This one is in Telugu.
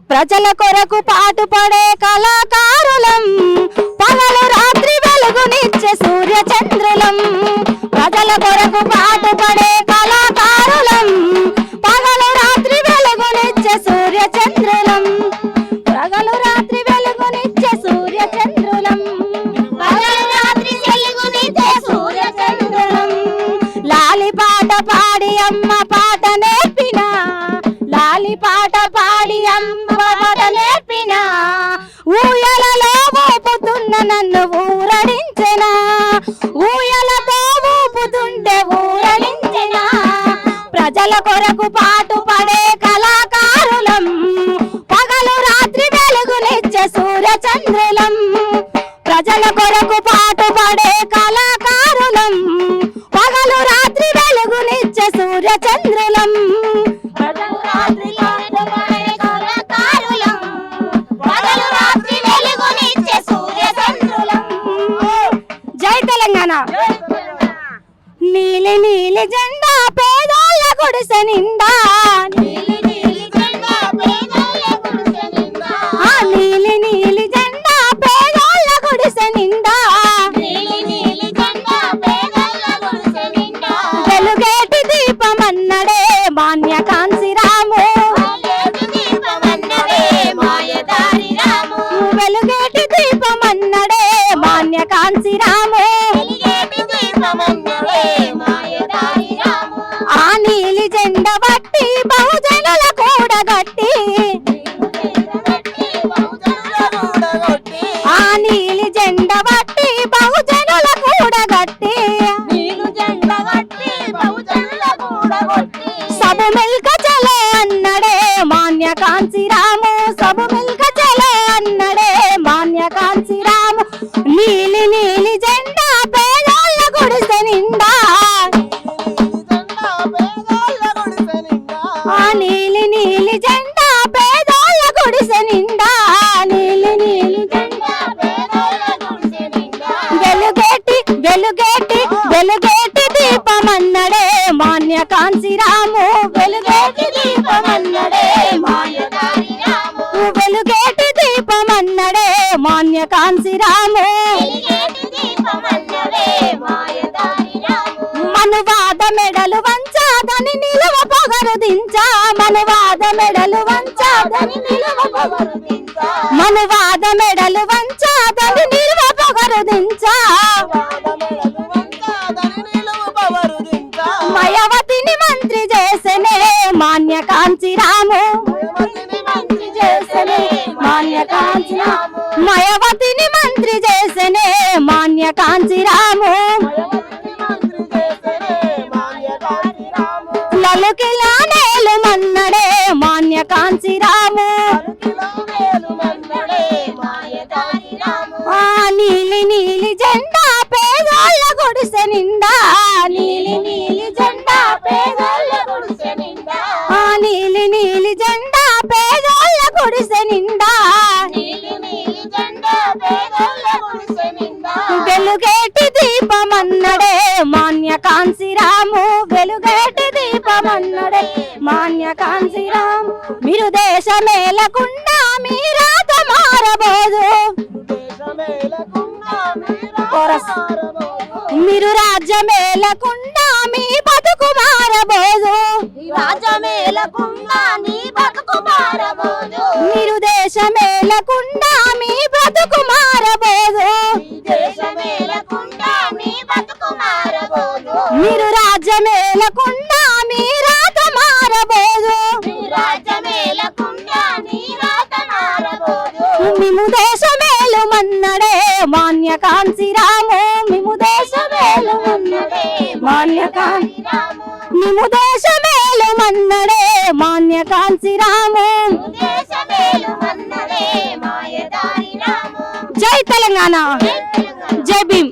ప్రజల కొరకు పాటుపడే కళాకారులం, పగలు రాత్రి వెలుగునిచ్చే సూర్య చంద్రులం. ప్రజల కొరకు పాటుపడే కళాకారులం, పగలు రాత్రి వెలుగునిచ్చే సూర్య చంద్రులం. పగలు రాత్రి వెలుగునిచ్చే సూర్య చంద్రులం. పగలు రాత్రి వెలుగునిచ్చే సూర్య చంద్రులం. లాలి పాట పాడి అమ్మ పాట నేర్పిన, లాలి పాట పాడి అమ్మ పాట నేర్పిన, ఊయలలో ఊపుతున్న నన్ను ఊరడించెనా, ఊయలతో ఊపుతుంటే ఊరడించెనా. ప్రజల కొరకు పాటుపడే కళాకారులం, పగలు రాత్రి వెలుగునిచ్చే సూర్య చంద్రులం. ప్రజల కొరకు పాటుపడే కళాకారులం, పగలు రాత్రి వెలుగునిచ్చే సూర్య చంద్రులం. పగలు రాత్రి పాటుపడే కళాకారులం, పగలు రాత్రి వెలుగునిచ్చే సూర్య చంద్రులం. జై తెలంగాణ. నీలి నీలి జెండా పేదోళ్ళ గుడిసె నిండా, నీలి నీలి జెండా పేదోళ్ళ గుడిసె నిండా, నీలి నీలి జెండా పేదోళ్ళ గుడిసె నిండా, నీలి నీలి జెండా పేదోళ్ళ గుడిసె నిండా. వెలుగేటి దీపమన్నడే మాన్య కాంతిరాము, వెలుగేటి దీపమన్నడే మాయదారి రాము, వెలుగేటి దీపమన్నడే మాన్య కాంతిరాము, వెలుగేటి దీపమన్నడే మాయదారి రాము. ఆ నీలి జెండా బట్టి బహుజనుల కూడగట్టి, ఆ నీలి జెండా బట్టి బహుజనుల కూడగట్టి, సబు మిల్క చలో అన్నడే మాన్య కాంతిరాము, సబు మిల్క చలో అన్నడే మాన్య కాంతిరాము. నీలి నీలి జెండా పేదోళ్ళ గుడిసె నిండా, ఆ నీలి నీలి జెండా పేదోళ్ళ గుడిసె నిండా, నీలి నీలి జెండా పేదోళ్ళ గుడిసె నిండా. వెలుగేటి వెలుగేటి వెలుగేటి దీపమన్నడే మాన్య కాంతిరాము, వెలుగేటి దీపమన్నడే మాయదారి రాము, వెలుగేటి దీపమన్నడే మాన్య కాంతిరాము, వెలుగేటి దీపమన్నడే మాయదారి రాము. మనువాద మెడలు వంచాదని నిలువ పొగరు దించా, మనువాద మెడలు వంచాదని నిలువ పొగరు దించా, మనువాద మెడలు వంచాదని నిలువ పొగరు దించా. మయవతిని మంత్రి చేసనే మాన్య కాంతిరాము, మంత్రి చేసనే మాన్య కాంతిరాము, మయవతిని మంత్రి చేసనే మాన్య కాంతిరాము. లలుకిలా నేలు మన్నడే మాన్య కాంతిరాము, ఆ నీలి నీలి జెండా పేదోళ్ళ గుడిసె నిండా, నీలి నీలి జెండా పేదోళ్ళ గుడిసె నిండా, ఆ నీలి నీలి జెండా పేదోళ్ళ గుడిసె నిండా, నీలి నీలి జెండా పేదోళ్ళ గుడిసె నిండా. వెలుగేటి దీపమన్నడే మాన్య కాంతిరాము, వెలుగేటి దీపమన్నడే మాన్య కాంతిరాము. మీరు దేశమేలకుండా మీ రాత మారబోదు, మీరు రాజ్యమేలకుండా మీ బతుకు మారబోదు, రాజ్యమేలకుండా నీ బతుకు మారబోదు, మీరు దేశమేలకుండా మీ బ్రతుకు మారబోదు, దేశమేలకుండా మీ బతుకు మారబోదు, మీరు రాజ్యమేలకుండా మీ రాత మారబోదు, రాజ్యమేలకుండా నీ రాత మారబోదు. మేము దేశమేలు మన్నడే మాన్య కాంతిరాము, మేము దేశమేలు మన్నడే మాన్య కాంతిరాము, మేము దేశమేలు మన్నడే మాన్య కాంతిరాము, దేశమేలు మన్నడే మాయదారి రాము. జై తెలంగాణ, జై భీమ్.